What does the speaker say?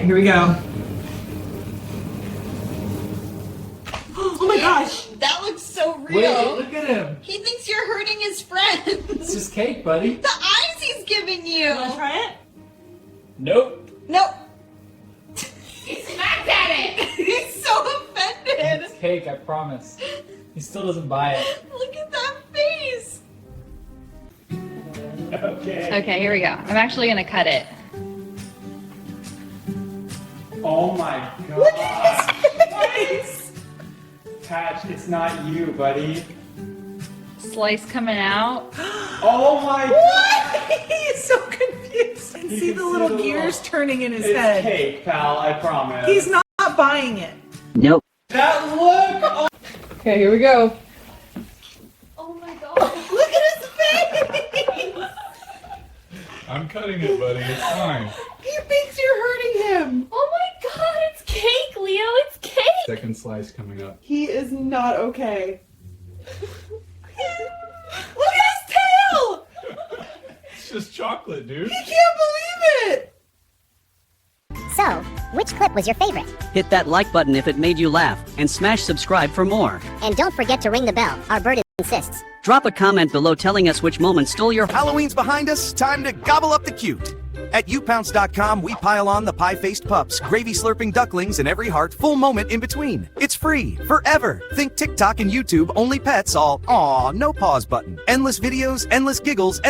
here we go. Oh my gosh! That looks so real. Wait, look at him. He thinks you're hurting his friends. It's just cake, buddy. The eyes he's giving you. Wanna try it? Nope. Nope. He smacked at it! He's so offended. It's cake, I promise. He still doesn't buy it. Look at that face. Okay. Okay, here we go. I'm actually gonna cut it. Oh my god. Look at his face. Patch, it's not you, buddy. Slice coming out. Oh my god. What? He's so confused. I can You see can the see little the gears little- turning in his It's head. cake, pal, I promise. He's not buying it. Nope. That look! Oh, Okay, here we go. Oh my god. Look at his face. I'm cutting it, buddy. It's fine. He thinks you're hurting him. Oh my god, it's cake, Leo. It's cake. Second slice coming up. He is not okay. Look at his tail! It's just chocolate, dude. He can't believe it! So, which clip was your favorite? Hit that like button if it made you laugh, and smash subscribe for more. And don't forget to ring the bell, our bird insists. Drop a comment below telling us which moment stole your Halloween's behind us, time to gobble up the cute. At youpounce.com, we pile on the pie-faced pups, gravy-slurping ducklings, and every heart-full moment in between. It's free, forever. Think TikTok and YouTube, only pets, all aw, no pause button. Endless videos, endless giggles,